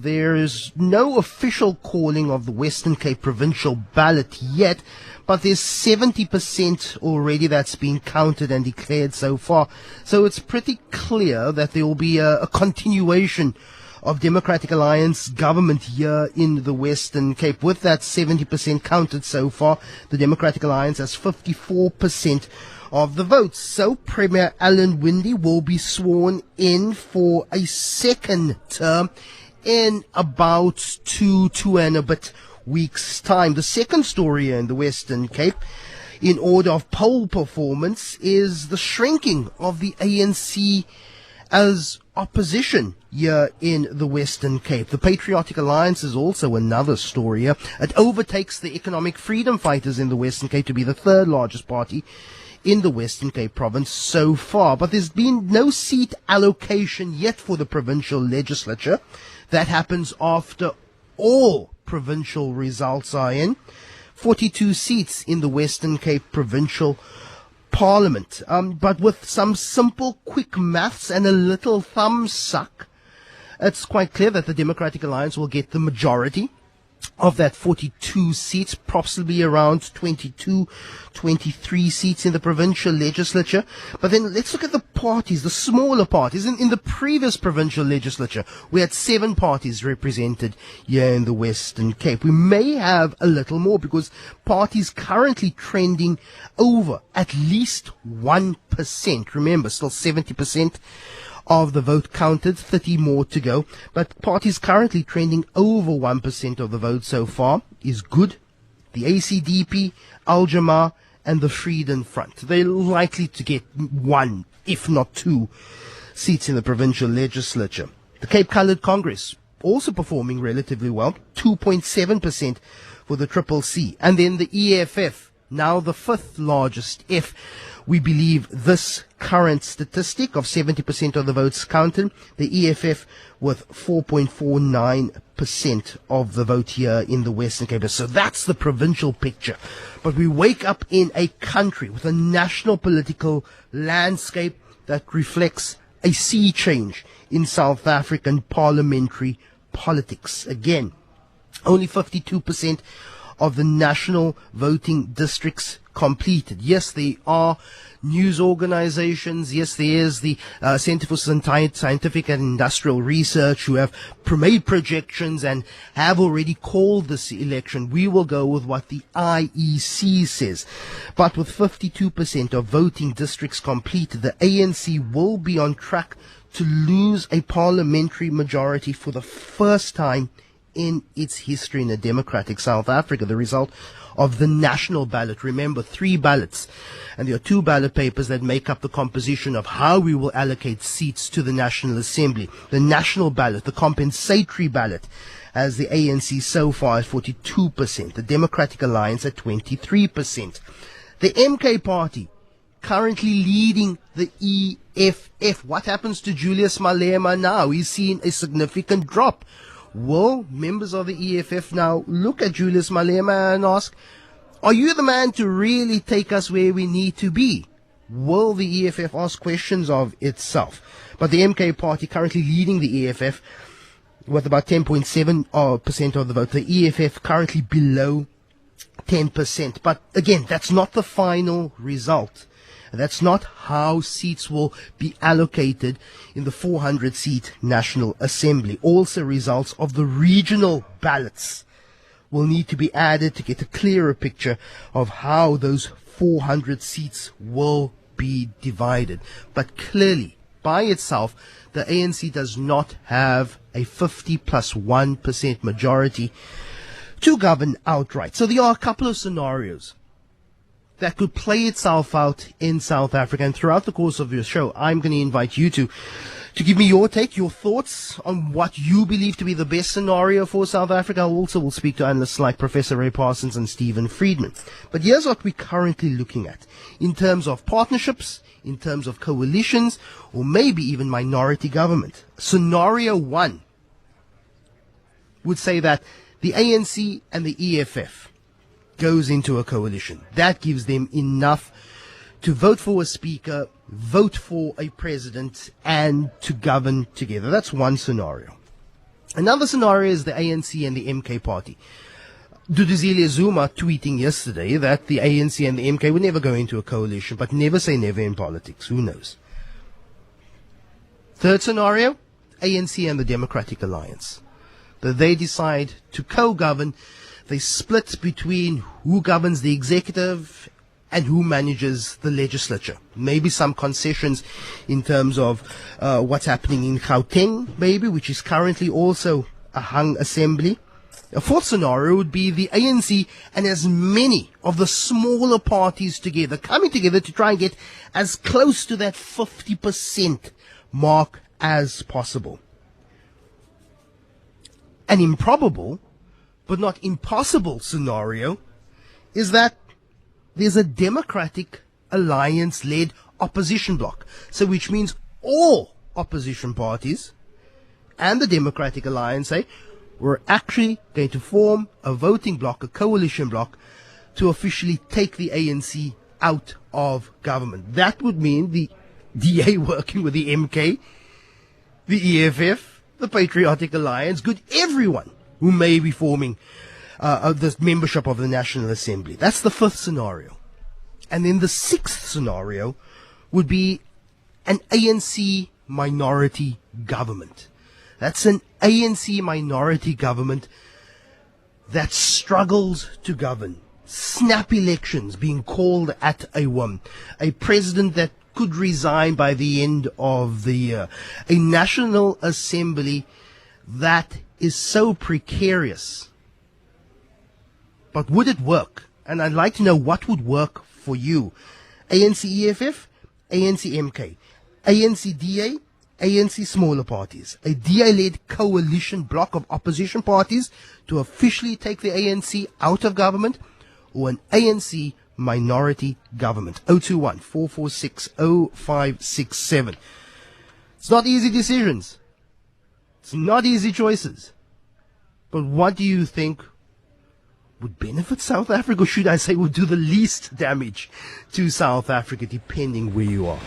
there is no official calling of the Western Cape provincial ballot yet, but there's 70% already that's been counted and declared so far. So it's pretty clear that there will be a continuation of Democratic Alliance government here in the Western Cape. With that 70% counted so far, the Democratic Alliance has 54% of the votes. So Premier Alan Winde will be sworn in for a second term in about two and a bit weeks' time. The second story here in the Western Cape, in order of poll performance, is the shrinking of the ANC as opposition here in the Western Cape. The Patriotic Alliance is also another story here. It overtakes the Economic Freedom Fighters in the Western Cape to be the third largest party in the Western Cape province so far. But there's been no seat allocation yet for the provincial legislature. That happens after all provincial results are in. 42 seats in the Western Cape provincial Parliament. But with some simple, quick maths and a little thumb suck, it's quite clear that the Democratic Alliance will get the majority of that 42 seats, possibly around 22, 23 seats in the provincial legislature. But then let's look at the parties, the smaller parties. In the previous provincial legislature, we had 7 parties represented here in the Western Cape. We may have a little more because parties currently trending over at least 1%. Remember, still 70% of the vote counted, 30 more to go, but parties currently trending over 1% of the vote so far is good. The ACDP, Al-Jamaa, and the Freedom Front. They're likely to get 1, if not 2, seats in the provincial legislature. The Cape Coloured Congress also performing relatively well, 2.7% for the Triple C. And then the EFF, now the 5th largest, if we believe this current statistic of 70% of the votes counted, the EFF with 4.49% of the vote here in the Western Cape. So that's the provincial picture. But we wake up in a country with a national political landscape that reflects a sea change in South African parliamentary politics. Again, only 52% of the national voting districts completed. Yes, there are news organizations. Yes, there is the Center for Scientific and Industrial Research who have made projections and have already called this election. We will go with what the IEC says. But with 52% of voting districts completed, the ANC will be on track to lose a parliamentary majority for the first time in its history in a democratic South Africa. The result of the national ballot. Remember, 3 ballots, and there are 2 ballot papers that make up the composition of how we will allocate seats to the National Assembly. The national ballot, the compensatory ballot, has the ANC so far at 42%, the Democratic Alliance at 23%. The MK Party currently leading the EFF. What happens to Julius Malema now? He's seen a significant drop. Will members of the EFF now look at Julius Malema and ask, are you the man to really take us where we need to be? Will the EFF ask questions of itself? But the MK Party currently leading the EFF with about 10.7% of the vote. The EFF currently below 10%. But again, that's not the final result. That's not how seats will be allocated in the 400-seat National Assembly. Also, results of the regional ballots will need to be added to get a clearer picture of how those 400 seats will be divided. But clearly, by itself, the ANC does not have a 50 plus 1% majority to govern outright. So there are a couple of scenarios that could play itself out in South Africa. And throughout the course of your show, I'm going to invite you to give me your take, your thoughts on what you believe to be the best scenario for South Africa. I also will speak to analysts like Professor Ray Parsons and Stephen Friedman. But here's what we're currently looking at in terms of partnerships, in terms of coalitions, or maybe even minority government. Scenario 1 would say that the ANC and the EFF goes into a coalition. That gives them enough to vote for a speaker, vote for a president, and to govern together. That's one scenario. Another scenario is the ANC and the MK party. Duduzile Zuma tweeting yesterday that the ANC and the MK would never go into a coalition, but never say never in politics. Who knows? Third scenario, ANC and the Democratic Alliance. That they decide to co-govern. They split between who governs the executive and who manages the legislature. Maybe some concessions in terms of what's happening in Gauteng, maybe, which is currently also a hung assembly. A fourth scenario would be the ANC and as many of the smaller parties together, coming together to try and get as close to that 50% mark as possible. An improbable, but not impossible scenario is that there's a Democratic Alliance-led opposition bloc. So which means all opposition parties and the Democratic Alliance say, we're actually going to form a voting bloc, a coalition bloc, to officially take the ANC out of government. That would mean the DA working with the MK, the EFF, the Patriotic Alliance, good everyone who may be forming the membership of the National Assembly. That's the fifth scenario. And then the sixth scenario would be an ANC minority government. That's an ANC minority government that struggles to govern. Snap elections being called at a whim. A president that could resign by the end of the year. A National Assembly that is so precarious. But would it work? And I'd like to know what would work for you. ANC EFF, ANC MK, ANC DA, ANC smaller parties, a DA-led coalition bloc of opposition parties to officially take the ANC out of government, or an ANC minority government. 021-446-0567. It's not easy decisions. It's not easy choices. But what do you think would benefit South Africa, or should I say would do the least damage to South Africa, depending where you are?